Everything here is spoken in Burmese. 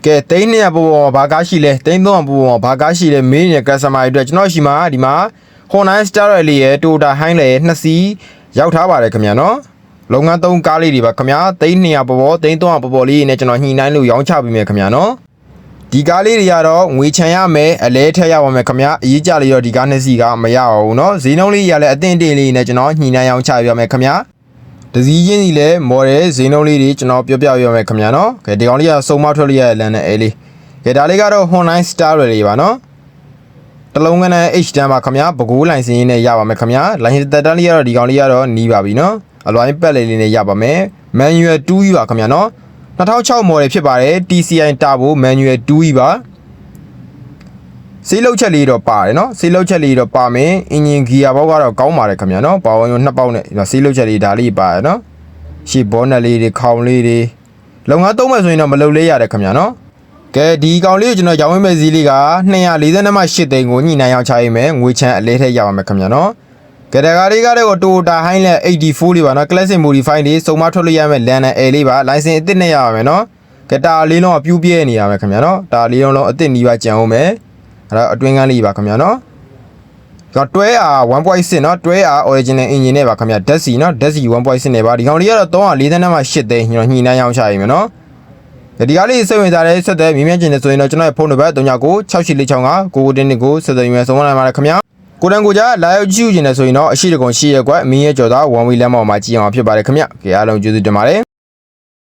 ကဲတိန်း200ပေါ်ဘာကားရှိလဲတိန်း300ပေါ်ဘာကားရှိလဲမေးနေတဲ့ customer တွေအတွက်ကျွန်တော်ရှိမှာဒီမှာ Honda Star Rally ရဲ့ Toyota Hilux ရဲ့2စီးရောက်ထားပါတယ်ခင်ဗျာနော်လုပ်ငန်း3ကားလေးတွေပါခင်ဗျာတိန်း200ပေါ်တိန်း300ပေါ်လေးနဲ့ကျွန်တော်ညှိနှိုင်းလို့ရောင်းချပေးမယ်ခင်ဗျာနော်ဒီကားလေးတွေကတော့ငွေချမ်းရမယ်အလဲထက်ရပါမယ်ခင်ဗျာအရေးကြလေတော့ဒီကား2စီးကမရအောင်နော်ဈေးနှုန်းလေးရလဲအသင့်တင်လေးနဲ့ကျွန်တော်ညှိနှိုင်းရောင်းချပေးရမယ်ခင်ဗျာတစည်းချင်းစီလဲမော်ဒယ်ဈေးနှုန်းလေးတွေကျွန်တော်ပြောပြရမယ်ခင်ဗျာနော်ကဲဒီကောင်လေးကစုံမထွက်လေးရလမ်းနဲ့အဲလေးကဲဒါလေးကတော့ Honda Star Rally ပါနော်တလုံးကနဲ့ H10 ပါခင်ဗျာဘကိုးလိုင်စင်းနဲ့ရပါမယ်ခင်ဗျာလိုင်စင်တက်တန်းလေးကတော့ဒီကောင်လေးကတော့နီးပါပြီနော်အလွိုင်းပက်လေးနဲ့ရပါမယ် Manual 2E ပါခင်ဗျာနော်2006 model ဖြစ်ပါတယ် TCI Turbo Manual 2E ပါဆေးလောက်ချက်လေးတော့ပါတယ်နော်ဆေးလောက်ချက်လေးတော့ပါမယ်အင်ဂျင်ဂီယာဘောက်ကတော့ကောင်းပါတယ်ခင်ဗျာနော်ပါဝင်2ပေါက်နဲ့ဆေးလောက်ချက်လေးဒါလေးပါတယ်နော်ရှေ့ဘောနက်လေးတွေခေါင်လေးတွေလုံငန်းသုံးမယ်ဆိုရင်တော့မလုံလေးရတယ်ခင်ဗျာနော်ကဲဒီကောင်လေးကိုကျွန်တော်ရောင်းဝယ်မဲ့ဈေးလေးက242မှ8သိန်းကိုညှိနှိုင်းရောင်းချရေးမယ်ငွေချမ်းအလဲထက်ရပါမယ်ခင်ဗျာနော်ကဲဒါကားလေးကတော့ Toyota Hilux 84လေးပါနော် Classic Modify လေးစုံမထွက်လို့ရမယ်လန်နဲ့ L လေးပါလိုင်စင်အသစ်နဲ့ရပါမယ်နော်ကဲတာလေးလုံးကပြူးပြဲနေရမယ်ခင်ဗျာနော်တာလေးလုံးအသစ်နီးပါကြံအောင်မယ်အဲ့တော့အတွင်းကန်းလေးပါခင်ဗျာနော်ကျွန်တော်တွဲအား 1.6 နော်တွဲအား original engine နဲ့ပါခင်ဗျာဓာတ်စီနော်ဓာတ်စီ 1.6 နဲ့ပါဒီကောင်လေးကတော့342မှ8သိန်းကျွန်တော်ညှိနှိုင်းရောင်းချရေးမယ်နော်ဒီကားလေးစိတ်ဝင်စားတဲ့ဆက်တဲ့မြင်းမြန်းကျင်နေဆိုရင်တော့ကျွန်တော်ရဲ့ဖုန်းနံပါတ်39966465ကိုတင်းကိုဆက်သွယ်ရေးဆုံးမနိုင်ပါနဲ့ခင်ဗျာကိုတန်ကိုကြလာရောက်ကြည့်ယူနေဆိုရင်တော့အရှိတကုံရှိရက်ကွက်မင်းရဲ့ကြော်သား1 way လမ်းပေါ်မှာကြည့်အောင်ဖြစ်ပါတယ်ခင်ဗျာအားလုံးကျေးဇူးတင်ပါတယ်